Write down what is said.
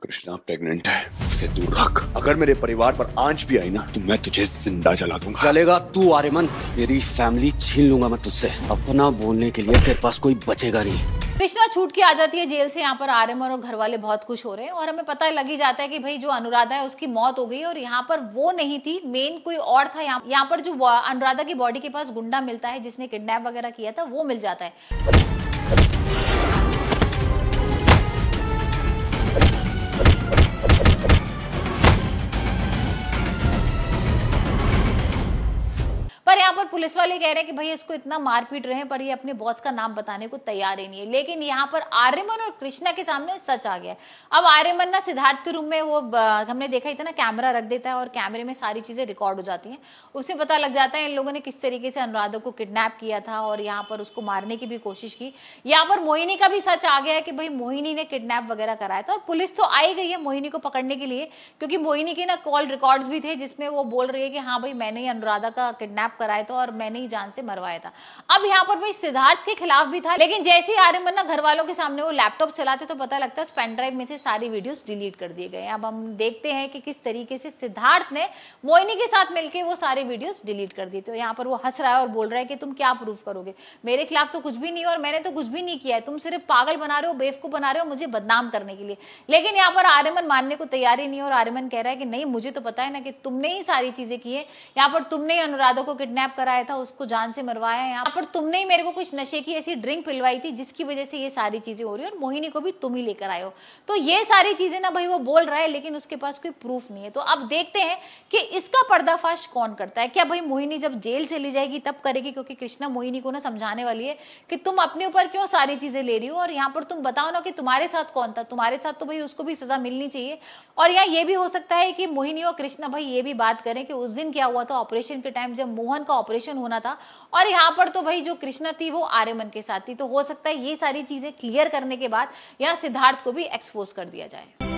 Krishna pregnant है, उसे दूर रख। अगर मेरे परिवार पर आंच भी आई ना तो मैं तुझे जिंदा जला दूंगा। चलेगा तू आर्यमन, मेरी फैमिली छीन लूंगा मैं तुझसे। अपना बोलने के लिए तेरे पास कोई बचेगा नहीं। कृष्णा छूट के आ जाती है जेल से। यहाँ पर आर्यमन और घर वाले बहुत खुश हो रहे हैं और हमें पता लग ही जाता है कि भाई जो अनुराधा है उसकी मौत हो गई और यहाँ पर वो नहीं थी, मेन कोई और था। यहाँ पर जो अनुराधा की बॉडी के पास गुंडा मिलता है जिसने किडनैप वगैरह किया था, वो मिल जाता है। पर यहाँ पर पुलिस वाले कह रहे हैं कि भाई इसको इतना मार पीट रहे हैं पर ये अपने बॉस का नाम बताने को तैयार ही नहीं है। लेकिन यहाँ पर आर्यमन और कृष्णा के सामने सच आ गया है। अब आर्यमन ना सिद्धार्थ के रूम में वो हमने देखा ही था ना, कैमरा रख देता है और कैमरे में सारी चीजें रिकॉर्ड हो जाती हैं। उससे पता लग जाता है इन लोगों ने किस तरीके से अनुराधा को किडनैप किया था और यहाँ पर उसको मारने की भी कोशिश की। यहाँ पर मोहिनी का भी सच आ गया है कि भाई मोहिनी ने किडनैप वगैरह कराया था। और पुलिस तो आई गई है मोहिनी को पकड़ने के लिए, क्योंकि मोहिनी के ना कॉल रिकॉर्ड्स भी थे जिसमें वो बोल रही है कि हाँ भाई मैंने ही अनुराधा का किडनैप कराया था और मैंने ही जान से मरवाया था। अब यहाँ पर भाई सिद्धार्थ के खिलाफ भी था, लेकिन जैसे ही आर्यमन ना घर वालों के सामने वो लैपटॉप चलाते तो पता लगता है पेन ड्राइव में से सारी वीडियोस डिलीट कर दिए गए। अब हम देखते हैं कि किस तरीके से सिद्धार्थ ने मोहिनी के साथ मिलकर वो सारे वीडियोस डिलीट कर दिए। तो यहाँ पर वो हंस रहा है और बोल रहा है कि तुम क्या प्रूफ करोगे, मेरे खिलाफ तो कुछ भी नहीं और मैंने तो कुछ भी नहीं किया है, तुम सिर्फ पागल बना रहे हो, बेवकूफ बना रहे हो मुझे बदनाम करने के लिए। लेकिन यहाँ पर आर्यमन मानने को तैयार ही नहीं और आर्यमन कह रहा है कि नहीं, मुझे तो पता है ना कि तुमने ही सारी चीजें की है। यहाँ पर तुमने ही अनुराधा को किडनैप कराया था, उसको जान से मरवाया। यहाँ पर तुमने ही मेरे को कुछ नशे की ऐसी ड्रिंक पिलवाई थी जिसकी वजह से ये सारी चीजें हो रही है और मोहिनी को भी तुम ही लेकर आए हो। तो ये सारी चीजें ना भाई वो बोल रहा है, लेकिन उसके पास कोई प्रूफ नहीं है। तो अब देखते हैं कि इसका पर्दाफाश कौन करता है। क्या भाई मोहिनी जब जेल चली जाएगी तब करेगी, क्योंकि कृष्णा मोहिनी को ना समझाने वाली है कि तुम अपने ऊपर क्यों सारी चीजें ले रही हो और यहाँ पर तुम बताओ ना कि तुम्हारे साथ कौन था, तुम्हारे साथ तो भाई उसको भी सजा मिलनी चाहिए। और यहाँ ये भी हो सकता है कि मोहिनी और कृष्णा भाई ये भी बात करें कि उस दिन क्या हुआ था ऑपरेशन के टाइम, जब मोहन का ऑपरेशन होना था और यहाँ पर तो भाई जो कृष्णा थी वो आर्यमन के साथ थी। तो हो सकता है ये सारी चीजें क्लियर करने के बाद यहाँ सिद्धार्थ को भी एक्सपोज कर दिया जाए।